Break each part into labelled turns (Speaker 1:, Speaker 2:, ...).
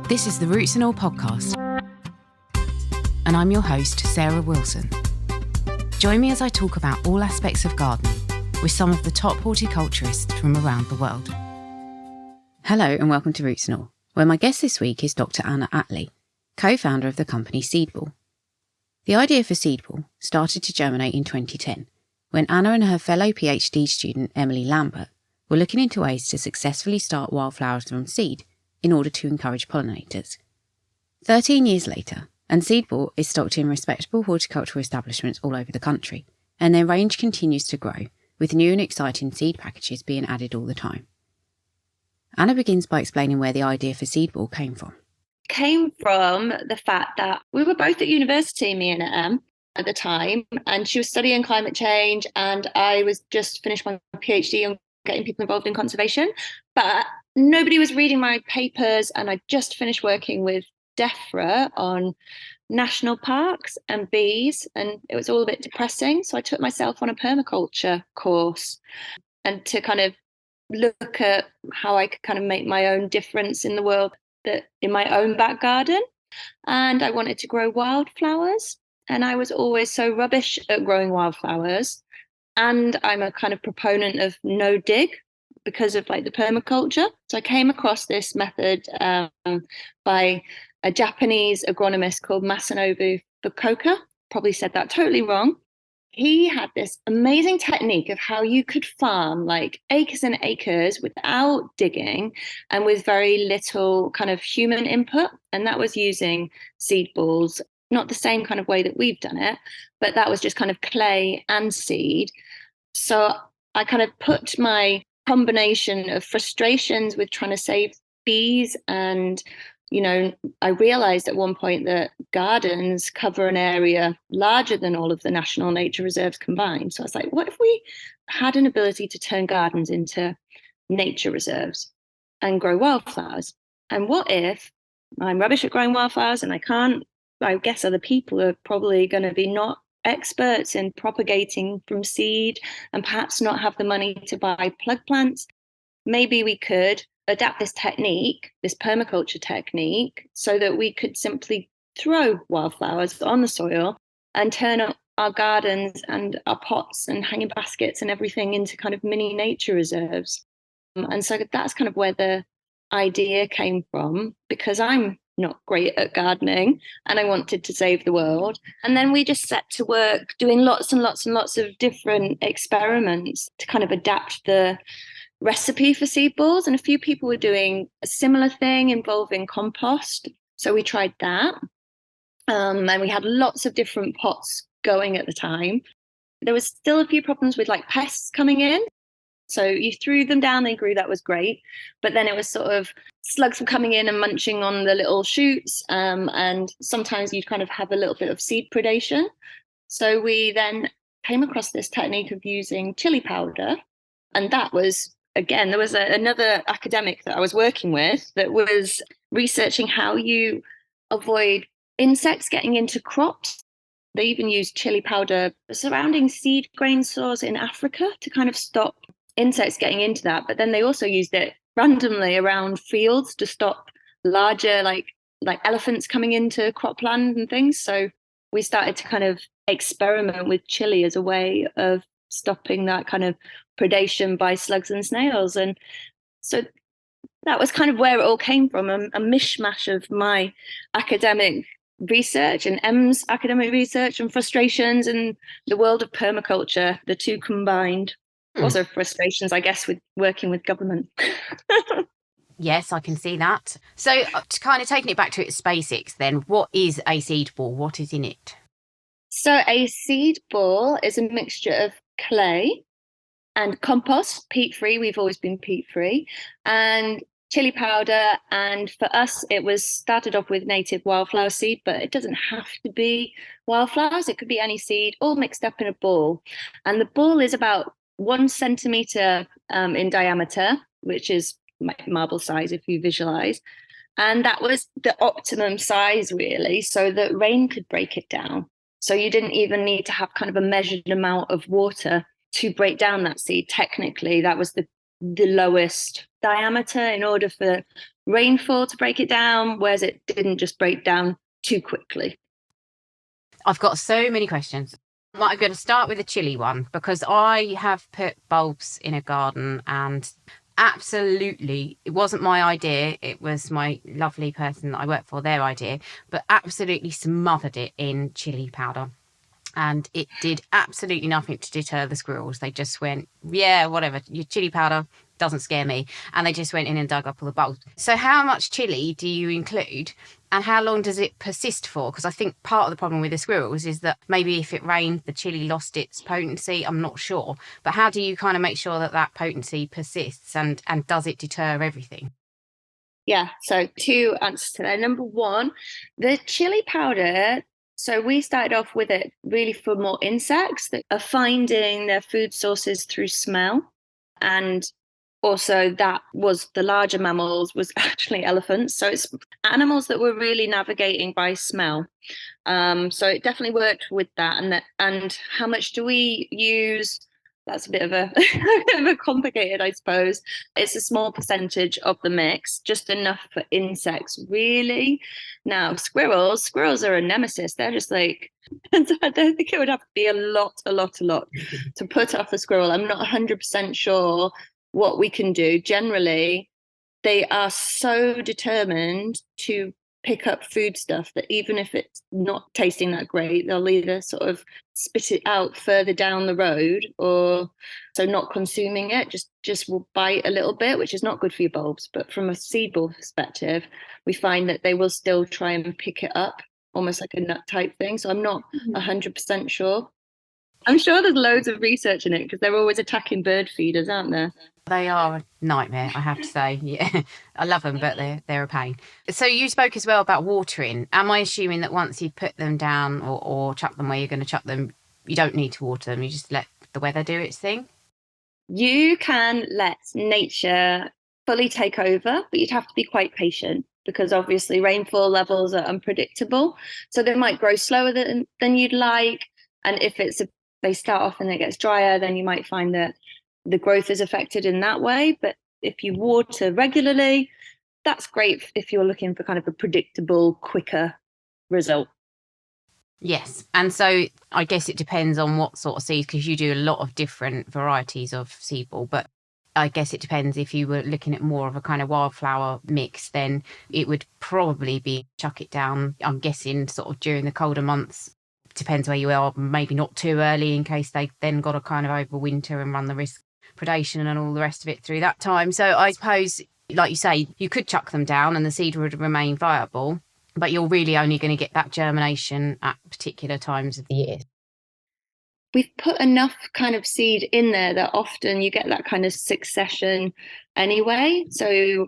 Speaker 1: This is the Roots and All podcast, and I'm your host, Sarah Wilson. Join me as I talk about all aspects of gardening with some of the top horticulturists from around the world. Hello and welcome to Roots and All, where my guest this week is Dr Ana Attlee, co-founder of the company Seedball. The idea for Seedball started to germinate in 2010, when Anna and her fellow PhD student Emily Lambert were looking into ways to successfully start wildflowers from seed in order to encourage pollinators. 13 years later, and Seedball is stocked in respectable horticultural establishments all over the country, and their range continues to grow, with new and exciting seed packages being added all the time. Anna begins by explaining where the idea for Seedball came from.
Speaker 2: Came from the fact that we were both at university, me and Em, at the time, and she was studying climate change, and I was just finished my PhD on getting people involved in conservation, but nobody was reading my papers, and I just finished working with DEFRA on national parks and bees, and it was all a bit depressing. So I took myself on a permaculture course and to kind of look at how I could kind of make my own difference in the world, that in my own back garden. And I wanted to grow wildflowers, and I was always so rubbish at growing wildflowers. And I'm a kind of proponent of no dig because of like the permaculture. So I came across this method by a Japanese agronomist called Masanobu Fukuoka. Probably said that totally wrong. He had this amazing technique of how you could farm like acres and acres without digging and with very little kind of human input. And that was using seed balls, not the same kind of way that we've done it, but that was just kind of clay and seed. So I kind of put my combination of frustrations with trying to save bees, and I realized at one point that gardens cover an area larger than all of the national nature reserves combined. So I was like, what if we had an ability to turn gardens into nature reserves and grow wildflowers? And what if I'm rubbish at growing wildflowers and I guess other people are probably going to be not experts in propagating from seed and perhaps not have the money to buy plug plants. Maybe we could adapt this technique, this permaculture technique, so that we could simply throw wildflowers on the soil and turn up our gardens and our pots and hanging baskets and everything into kind of mini nature reserves. And so that's kind of where the idea came from, because I'm not great at gardening and I wanted to save the world. And then we just set to work doing lots and lots and lots of different experiments to kind of adapt the recipe for seed balls. And a few people were doing a similar thing involving compost. So we tried that. And we had lots of different pots going at the time. There was still a few problems with like pests coming in. So you threw them down, they grew, that was great. But then it was sort of slugs were coming in and munching on the little shoots. And sometimes you'd kind of have a little bit of seed predation. So we then came across this technique of using chili powder. And that was, again, there was another academic that I was working with that was researching how you avoid insects getting into crops. They even used chili powder surrounding seed grain stores in Africa to kind of stop insects getting into that. But then they also used it randomly around fields to stop larger like elephants coming into cropland and things. So we started to kind of experiment with chili as a way of stopping that kind of predation by slugs and snails. And so that was kind of where it all came from, a mishmash of my academic research and Em's academic research and frustrations and the world of permaculture, the two combined. Also frustrations, I guess, with working with government.
Speaker 1: Yes, I can see that. So to kind of taking it back to its basics then, what is a seed ball? What is in it?
Speaker 2: So a seed ball is a mixture of clay and compost, peat-free. We've always been peat-free, and chili powder. And for us, it was started off with native wildflower seed, but it doesn't have to be wildflowers. It could be any seed, all mixed up in a ball. And the ball is about 1 centimeter in diameter, which is marble size if you visualize. And that was the optimum size, really, so that rain could break it down. So you didn't even need to have kind of a measured amount of water to break down that seed. Technically, that was the lowest diameter in order for rainfall to break it down, whereas it didn't just break down too quickly.
Speaker 1: I've got so many questions. I'm going to start with the chili one, because I have put bulbs in a garden and absolutely, it wasn't my idea. It was my lovely person that I work for, their idea, but absolutely smothered it in chili powder. And it did absolutely nothing to deter the squirrels. They just went, yeah, whatever, your chili powder doesn't scare me. And they just went in and dug up all the bulbs. So how much chili do you include? And how long does it persist for? Because I think part of the problem with the squirrels is that maybe if it rained, the chili lost its potency. I'm not sure. But how do you kind of make sure that that potency persists, and does it deter everything?
Speaker 2: Yeah, so 2 answers to that. Number 1, the chili powder. So we started off with it really for more insects that are finding their food sources through smell. And also that was the larger mammals was actually elephants. So it's animals that were really navigating by smell. So it definitely worked with that. And how much do we use? That's a bit of a, a bit of a complicated, I suppose. It's a small percentage of the mix, just enough for insects, really. Now, squirrels are a nemesis. They're just like, I don't think it would have to be a lot to put off a squirrel. I'm not 100% sure what we can do. Generally, they are so determined to pick up food stuff that even if it's not tasting that great, they'll either sort of spit it out further down the road, or so not consuming it, just will bite a little bit, which is not good for your bulbs. But from a seedball perspective, we find that they will still try and pick it up, almost like a nut type thing. So I'm not 100% sure. I'm sure there's loads of research in it because they're always attacking bird feeders, aren't there?
Speaker 1: They are a nightmare, I have to say. Yeah, I love them, but they're a pain. So you spoke as well about watering. Am I assuming that once you put them down or chuck them where you're going to chuck them, you don't need to water them? You just let the weather do its thing?
Speaker 2: You can let nature fully take over, but you'd have to be quite patient because obviously rainfall levels are unpredictable. So they might grow slower than you'd like. And if they start off and it gets drier, then you might find that the growth is affected in that way. But if you water regularly, that's great if you're looking for kind of a predictable, quicker result.
Speaker 1: Yes. And so I guess it depends on what sort of seeds, because you do a lot of different varieties of seedball. But I guess it depends. If you were looking at more of a kind of wildflower mix, then it would probably be chuck it down, I'm guessing, sort of during the colder months. Depends where you are, maybe not too early in case they then got to kind of overwinter and run the risk predation and all the rest of it through that time. So I suppose, like you say, you could chuck them down and the seed would remain viable, but you're really only going to get that germination at particular times of the year.
Speaker 2: We've put enough kind of seed in there that often you get that kind of succession anyway. So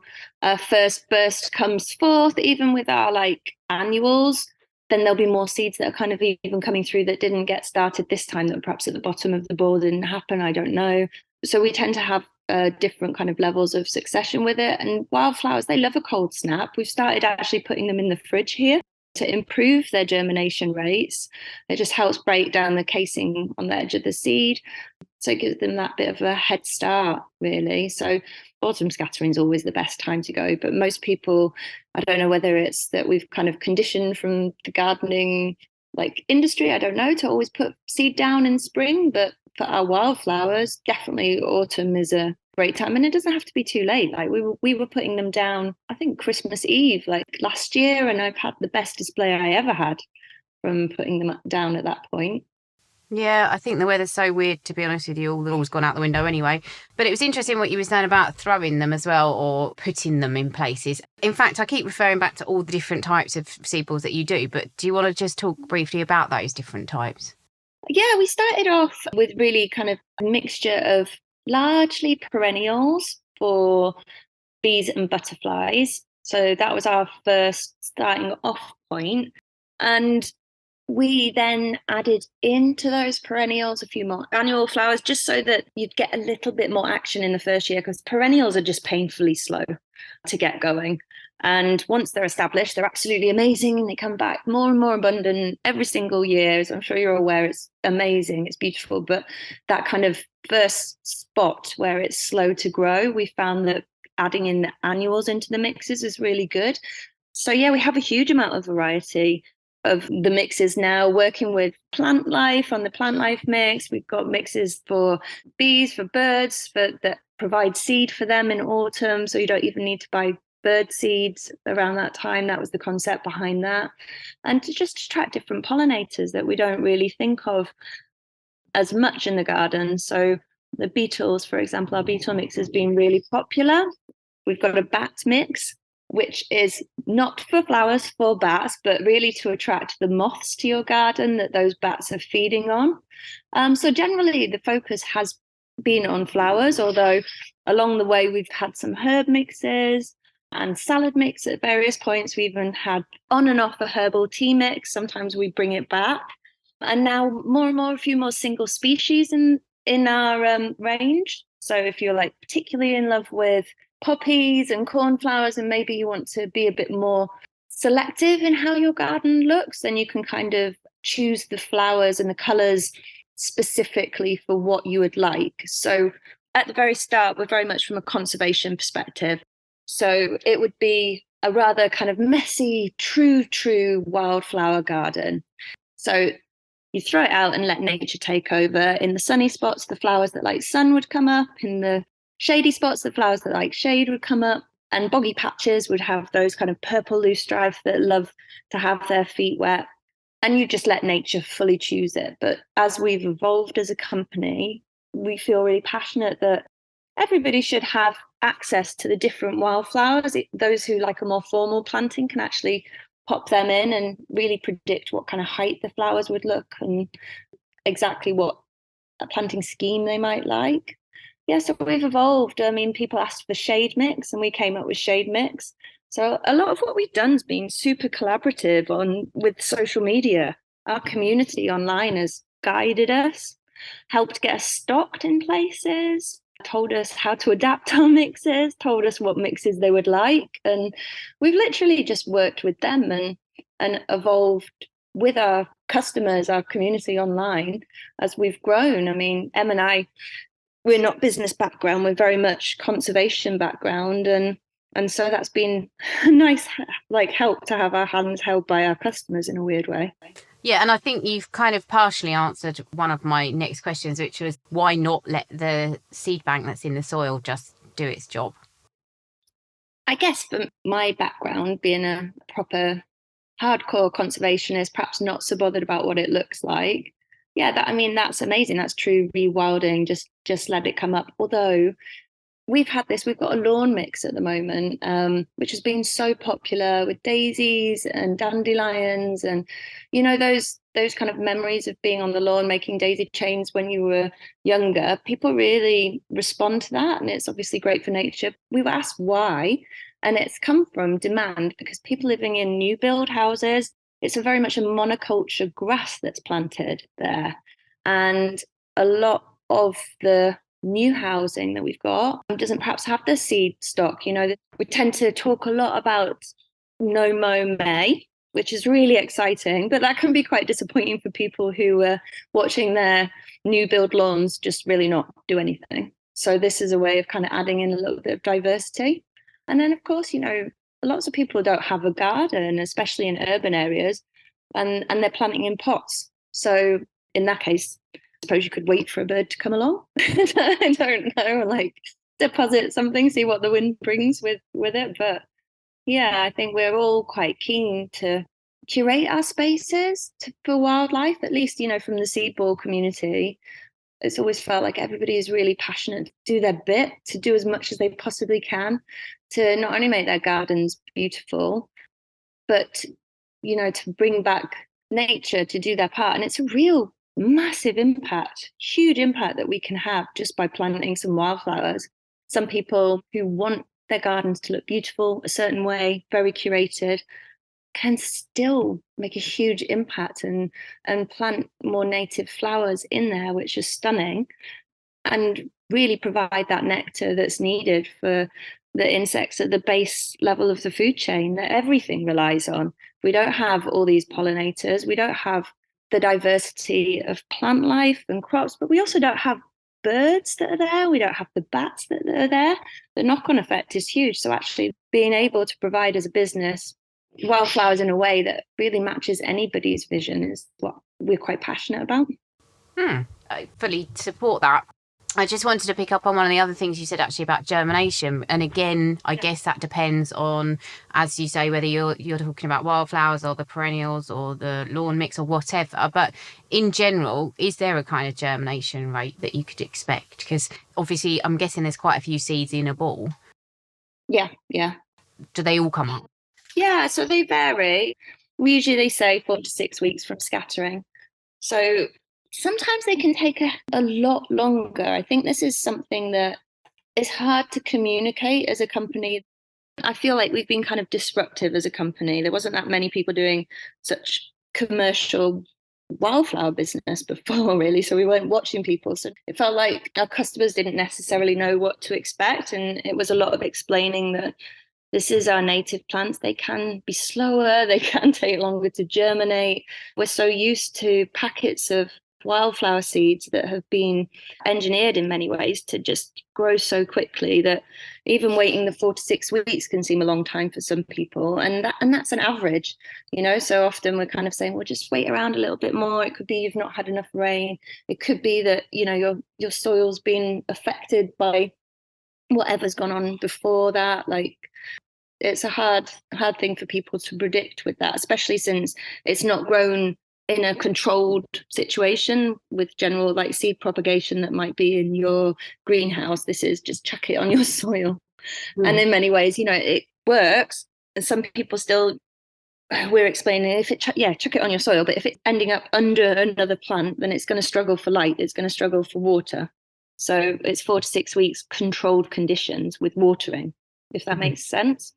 Speaker 2: first burst comes forth, even with our like annuals, then there'll be more seeds that are kind of even coming through that didn't get started this time, that perhaps at the bottom of the board didn't happen. I don't know. So we tend to have different kind of levels of succession with it. And wildflowers, they love a cold snap. We've started actually putting them in the fridge here to improve their germination rates. It just helps break down the casing on the edge of the seed. So it gives them that bit of a head start, really. So autumn scattering is always the best time to go. But most people, I don't know whether it's that we've kind of conditioned from the gardening like industry, I don't know, to always put seed down in spring. But for our wildflowers, definitely autumn is a great time, and it doesn't have to be too late. Like we were putting them down, I think Christmas Eve like last year, and I've had the best display I ever had from putting them down at that point.
Speaker 1: Yeah, I think the weather's so weird, to be honest with you. All the rules gone out the window anyway. But it was interesting what you were saying about throwing them as well, or putting them in places. In fact, I keep referring back to all the different types of seedballs that you do, but do you want to just talk briefly about those different types?
Speaker 2: Yeah, we started off with really kind of a mixture of largely perennials for bees and butterflies. So that was our first starting off point. And we then added into those perennials a few more annual flowers, just so that you'd get a little bit more action in the first year, because perennials are just painfully slow to get going. And once they're established, they're absolutely amazing. And they come back more and more abundant every single year. As I'm sure you're aware, it's amazing, it's beautiful. But that kind of first spot where it's slow to grow, we found that adding in the annuals into the mixes is really good. So yeah, we have a huge amount of variety of the mixes now, working with plant life on the plant life mix. We've got mixes for bees, for birds, that provide seed for them in autumn. So you don't even need to buy bird seeds around that time. That was the concept behind that. And to just attract different pollinators that we don't really think of as much in the garden. So the beetles, for example, our beetle mix has been really popular. We've got a bat mix, which is not for flowers, for bats, but really to attract the moths to your garden that those bats are feeding on. So generally the focus has been on flowers, although along the way we've had some herb mixes and salad mix at various points. We even had on and off a herbal tea mix. Sometimes we bring it back. And now more and more, a few more single species in our range. So if you're like particularly in love with poppies and cornflowers, and maybe you want to be a bit more selective in how your garden looks, then you can kind of choose the flowers and the colors specifically for what you would like. So at the very start, we're very much from a conservation perspective. So it would be a rather kind of messy, true wildflower garden. So you throw it out and let nature take over. In the sunny spots, the flowers that like sun would come up. In the shady spots, the flowers that like shade would come up. And boggy patches would have those kind of purple loosestrife that love to have their feet wet. And you just let nature fully choose it. But as we've evolved as a company, we feel really passionate that everybody should have access to the different wildflowers. Those who like a more formal planting can actually pop them in and really predict what kind of height the flowers would look and exactly what a planting scheme they might like. Yeah, so we've evolved. I mean, people asked for shade mix and we came up with shade mix. So a lot of what we've done has been super collaborative with social media. Our community online has guided us, helped get us stocked in places, told us how to adapt our mixes, told us what mixes they would like. And we've literally just worked with them and evolved with our customers, our community online as we've grown. I mean, Em and I, we're not business background, we're very much conservation background. And so that's been a nice help to have our hands held by our customers in a weird way.
Speaker 1: Yeah, and I think you've kind of partially answered one of my next questions, which was why not let the seed bank that's in the soil just do its job?
Speaker 2: I guess for my background, being a proper hardcore conservationist, perhaps not so bothered about what it looks like. Yeah, that's amazing. That's true rewilding. Just let it come up. Although we've got a lawn mix at the moment, which has been so popular with daisies and dandelions, and those kind of memories of being on the lawn making daisy chains when you were younger. People really respond to that, and it's obviously great for nature. We were asked why, and it's come from demand because people living in new build houses, it's a very much a monoculture grass that's planted there, and a lot of the new housing that we've got doesn't perhaps have the seed stock. We tend to talk a lot about no mow May, which is really exciting, but that can be quite disappointing for people who are watching their new build lawns just really not do anything. So this is a way of kind of adding in a little bit of diversity. And then of course, lots of people don't have a garden, especially in urban areas, and they're planting in pots. So in that case, I suppose you could wait for a bird to come along. I don't know, deposit something, see what the wind brings with it. But yeah, I think we're all quite keen to curate our spaces for wildlife, at least, from the Seedball community. It's always felt like everybody is really passionate to do their bit, to do as much as they possibly can, to not only make their gardens beautiful, but, to bring back nature to do their part. And it's a real massive impact, huge impact that we can have just by planting some wildflowers. Some people who want their gardens to look beautiful a certain way, very curated, can still make a huge impact and plant more native flowers in there, which is stunning, and really provide that nectar that's needed for the insects at the base level of the food chain that everything relies on. We don't have all these pollinators, we don't have the diversity of plant life and crops, but we also don't have birds that are there. We don't have the bats that are there. The knock-on effect is huge. So actually being able to provide as a business wildflowers in a way that really matches anybody's vision is what we're quite passionate about.
Speaker 1: I fully support that. I just wanted to pick up on one of the other things you said actually about germination. And again, I guess that depends on, as you say, whether you're talking about wildflowers or the perennials or the lawn mix or whatever. But in general, is there a kind of germination rate that you could expect? Because obviously, I'm guessing there's quite a few seeds in a ball.
Speaker 2: Yeah.
Speaker 1: Do they all come up?
Speaker 2: Yeah, so they vary. We usually say 4 to 6 weeks from scattering. So sometimes they can take a lot longer. I think this is something that is hard to communicate as a company. I feel like we've been kind of disruptive as a company. There wasn't that many people doing such commercial wildflower business before, really. So we weren't watching people. So it felt like our customers didn't necessarily know what to expect. And it was a lot of explaining that this is our native plants. They can be slower. They can take longer to germinate. We're so used to packets of wildflower seeds that have been engineered in many ways to just grow so quickly that even waiting the 4 to 6 weeks can seem a long time for some people. And that's an average, so often we're kind of saying, well, just wait around a little bit more. It could be you've not had enough rain. It could be that, your soil's been affected by whatever's gone on before that. Like, it's a hard thing for people to predict with that, especially since it's not grown in a controlled situation with general like seed propagation that might be in your greenhouse. This is just chuck it on your soil. And in many ways, it works. And some people still, we're explaining, if it chuck it on your soil, but if it's ending up under another plant, then it's going to struggle for light, it's going to struggle for water. So it's 4 to 6 weeks controlled conditions with watering, if that makes sense.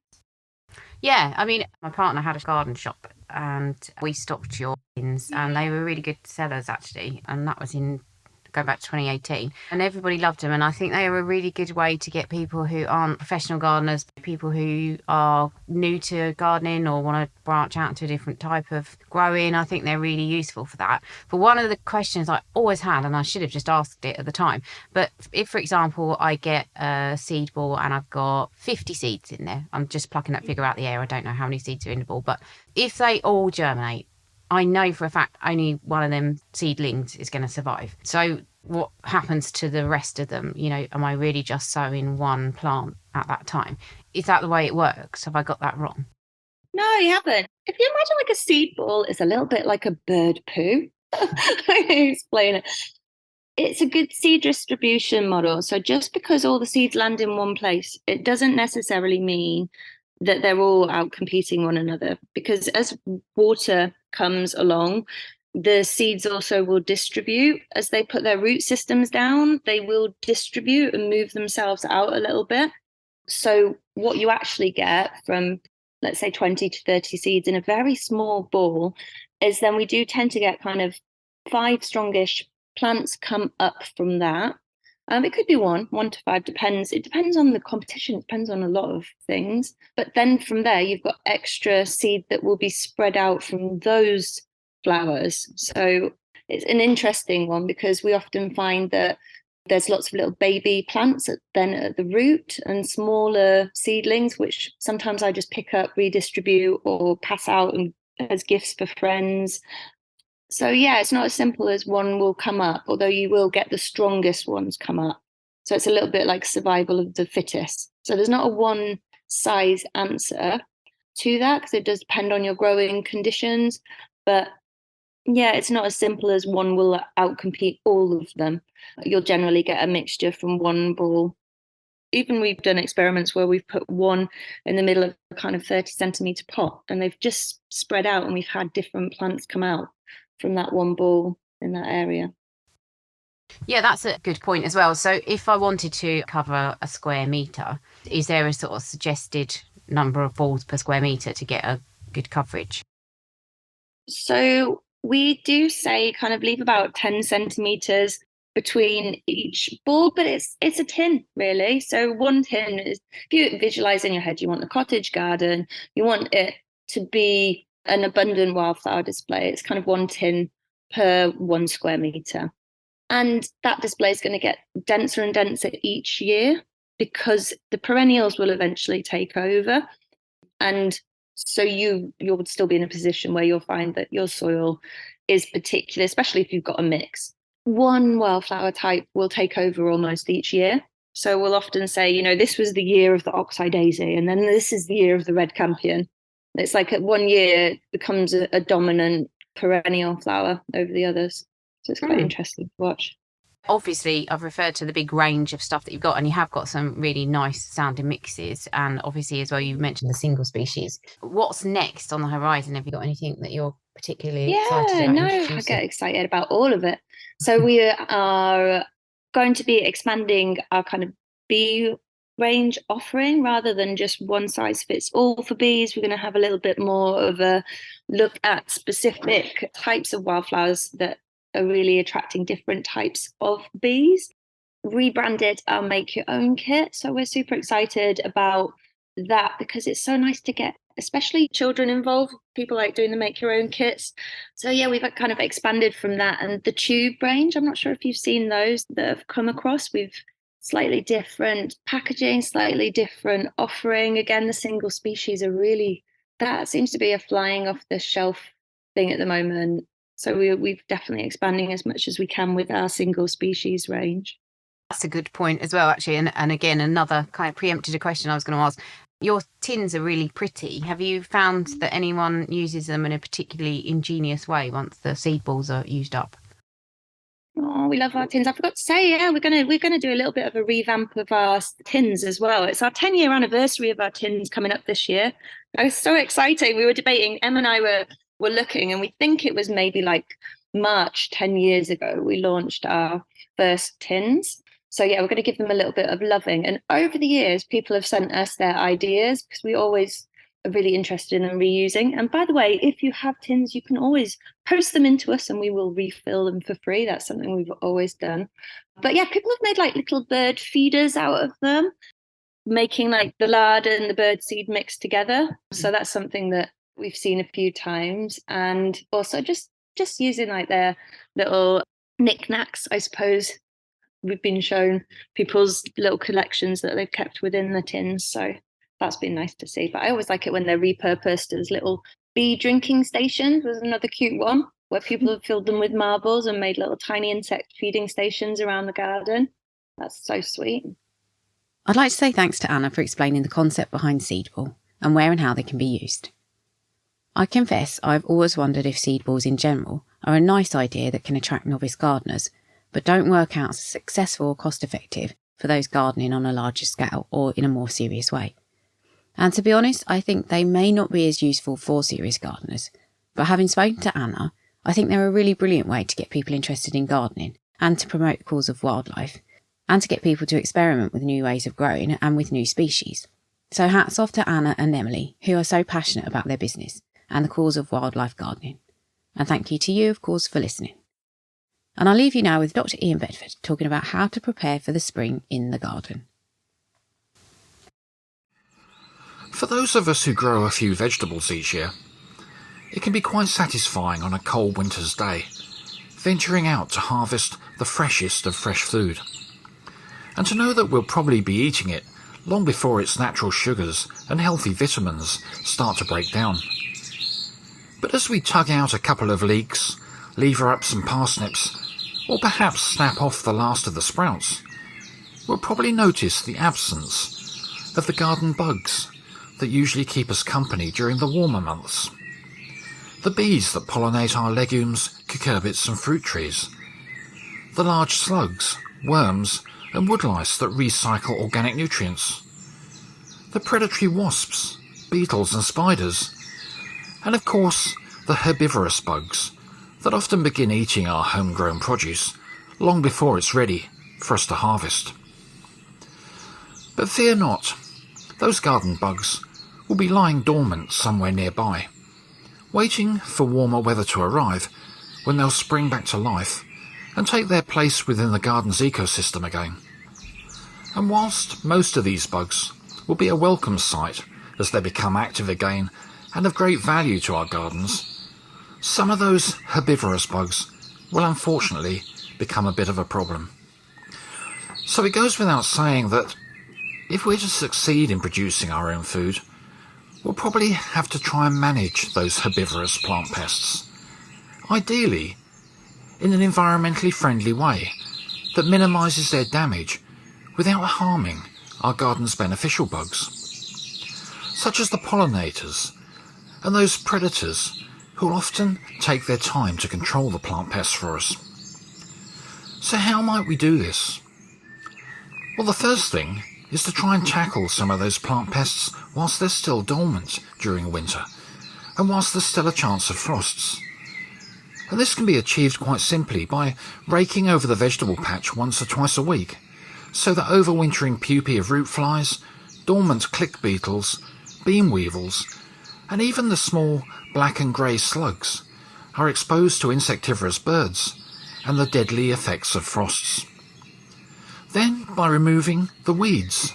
Speaker 1: Yeah, I mean, my partner had a garden shop and we stocked your bins and they were really good sellers actually. And that was going back to 2018. And everybody loved them. And I think they are a really good way to get people who aren't professional gardeners, people who are new to gardening or want to branch out to a different type of growing. I think they're really useful for that. But one of the questions I always had, and I should have just asked it at the time, but if, for example, I get a seed ball and I've got 50 seeds in there, I'm just plucking that figure out the air. I don't know how many seeds are in the ball, but if they all germinate, I know for a fact only one of them seedlings is going to survive. So what happens to the rest of them? Am I really just sowing one plant at that time? Is that the way it works? Have I got that wrong?
Speaker 2: No, you haven't. If you imagine like a seed ball is a little bit like a bird poo. I can explain it. It's a good seed distribution model. So just because all the seeds land in one place, it doesn't necessarily mean that they're all out competing one another, because as water comes along, the seeds also will distribute. As they put their root systems down, they will distribute and move themselves out a little bit. So what you actually get from, let's say, 20 to 30 seeds in a very small ball is then we do tend to get kind of 5 strongish plants come up from that. It could be 1 to 5, depends. It depends on the competition. It depends on a lot of things. But then from there, you've got extra seed that will be spread out from those flowers. So it's an interesting one because we often find that there's lots of little baby plants at the root and smaller seedlings, which sometimes I just pick up, redistribute, or pass out as gifts for friends. So yeah, it's not as simple as one will come up, although you will get the strongest ones come up. So it's a little bit like survival of the fittest. So there's not a one size answer to that because it does depend on your growing conditions. But yeah, it's not as simple as one will outcompete all of them. You'll generally get a mixture from one ball. Even we've done experiments where we've put one in the middle of a kind of 30 centimetre pot and they've just spread out and we've had different plants come out from that one ball in that area.
Speaker 1: Yeah, that's a good point as well. So if I wanted to cover a square metre, is there a sort of suggested number of balls per square metre to get a good coverage?
Speaker 2: So we do say kind of leave about 10 centimetres between each ball, but it's a tin really. So one tin is, if you visualise in your head, you want a cottage garden, you want it to be an abundant wildflower display. It's kind of one tin per 1 square metre. And that display is going to get denser and denser each year because the perennials will eventually take over. And so you'll still be in a position where you'll find that your soil is particular, especially if you've got a mix. One wildflower type will take over almost each year. So we'll often say, this was the year of the oxeye daisy, and then this is the year of the red campion. It's like at 1 year it becomes a dominant perennial flower over the others. So it's quite interesting to watch.
Speaker 1: Obviously, I've referred to the big range of stuff that you've got, and you have got some really nice sounding mixes. And obviously, as well, you mentioned the single species. What's next on the horizon? Have you got anything that you're particularly excited about introducing?
Speaker 2: I get excited about all of it. So we are going to be expanding our kind of bee range offering rather than just one size fits all for bees. We're going to have a little bit more of a look at specific types of wildflowers that are really attracting different types of bees. Rebranded our Make Your Own kit. So we're super excited about that because it's so nice to get especially children involved. People like doing the Make Your Own kits. So yeah, we've kind of expanded from that. And the tube range, I'm not sure if you've seen those that have come across. We've slightly different packaging, slightly different offering. Again, the single species are really, that seems to be a flying off the shelf thing at the moment. So we've definitely expanding as much as we can with our single species range.
Speaker 1: That's a good point as well, actually. And again, another kind of preempted a question I was going to ask. Your tins are really pretty. Have you found that anyone uses them in a particularly ingenious way once the seed balls are used up?
Speaker 2: Oh, we love our tins. I forgot to say, yeah, we're gonna do a little bit of a revamp of our tins as well. It's our 10-year anniversary of our tins coming up this year. It was so exciting. We were debating, Em and I were looking, and we think it was maybe like March 10 years ago we launched our first tins. So yeah, we're going to give them a little bit of loving. And over the years, people have sent us their ideas because we always are really interested in reusing. And by the way, if you have tins, you can always post them into us and we will refill them for free. That's something we've always done. But yeah, people have made like little bird feeders out of them, making like the lard and the bird seed mixed together. So that's something that we've seen a few times. And also just using like their little knickknacks, I suppose. We've been shown people's little collections that they've kept within the tins. So that's been nice to see. But I always like it when they're repurposed as little bee drinking stations. Was another cute one where people have filled them with marbles and made little tiny insect feeding stations around the garden. That's so sweet.
Speaker 1: I'd like to say thanks to Anna for explaining the concept behind Seedball and where and how they can be used. I confess I've always wondered if Seedballs in general are a nice idea that can attract novice gardeners, but don't work out as successful or cost-effective for those gardening on a larger scale or in a more serious way. And to be honest, I think they may not be as useful for serious gardeners, but having spoken to Anna, I think they're a really brilliant way to get people interested in gardening and to promote the cause of wildlife, and to get people to experiment with new ways of growing and with new species. So hats off to Anna and Emily, who are so passionate about their business and the cause of wildlife gardening. And thank you to you, of course, for listening. And I'll leave you now with Dr Ian Bedford talking about how to prepare for the spring in the garden.
Speaker 3: For those of us who grow a few vegetables each year, it can be quite satisfying on a cold winter's day, venturing out to harvest the freshest of fresh food, and to know that we'll probably be eating it long before its natural sugars and healthy vitamins start to break down. But as we tug out a couple of leeks, lever up some parsnips, or perhaps snap off the last of the sprouts, we'll probably notice the absence of the garden bugs that usually keep us company during the warmer months. The bees that pollinate our legumes, cucurbits and fruit trees. The large slugs, worms and woodlice that recycle organic nutrients. The predatory wasps, beetles and spiders. And of course, the herbivorous bugs that often begin eating our homegrown produce long before it's ready for us to harvest. But fear not, those garden bugs will be lying dormant somewhere nearby, waiting for warmer weather to arrive when they'll spring back to life and take their place within the garden's ecosystem again. And whilst most of these bugs will be a welcome sight as they become active again and of great value to our gardens, some of those herbivorous bugs will unfortunately become a bit of a problem. So it goes without saying that if we're to succeed in producing our own food, we'll probably have to try and manage those herbivorous plant pests, ideally in an environmentally friendly way that minimises their damage without harming our garden's beneficial bugs, such as the pollinators and those predators who will often take their time to control the plant pests for us. So how might we do this? Well, the first thing is to try and tackle some of those plant pests whilst they're still dormant during winter and whilst there's still a chance of frosts. And this can be achieved quite simply by raking over the vegetable patch once or twice a week, so that overwintering pupae of root flies, dormant click beetles, bean weevils, and even the small black and grey slugs are exposed to insectivorous birds and the deadly effects of frosts. Then by removing the weeds,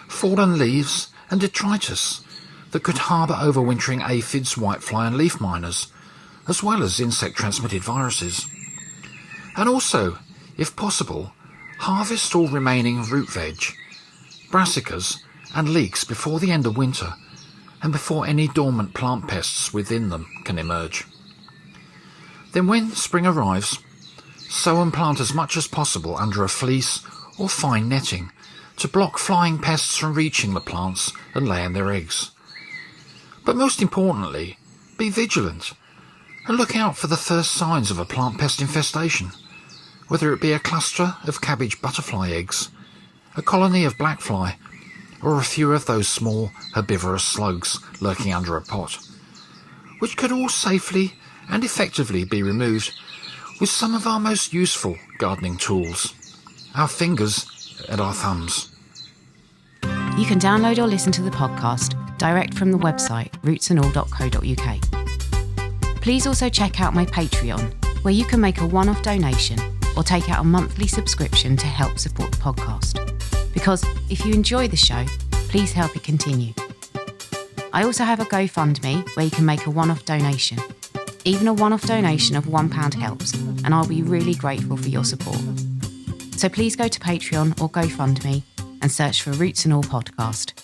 Speaker 3: fallen leaves and detritus that could harbour overwintering aphids, whitefly and leaf miners, as well as insect-transmitted viruses. And also, if possible, harvest all remaining root veg, brassicas and leeks before the end of winter and before any dormant plant pests within them can emerge. Then when spring arrives, sow and plant as much as possible under a fleece or fine netting to block flying pests from reaching the plants and laying their eggs. But most importantly, be vigilant and look out for the first signs of a plant pest infestation, whether it be a cluster of cabbage butterfly eggs, a colony of blackfly, or a few of those small herbivorous slugs lurking under a pot, which could all safely and effectively be removed with some of our most useful gardening tools, our fingers and our thumbs.
Speaker 1: You can download or listen to the podcast direct from the website rootsandall.co.uk. Please also check out my Patreon, where you can make a one-off donation or take out a monthly subscription to help support the podcast. Because if you enjoy the show, please help it continue. I also have a GoFundMe where you can make a one-off donation. Even a one-off donation of £1 helps, and I'll be really grateful for your support. So please go to Patreon or GoFundMe and search for Roots and All Podcast.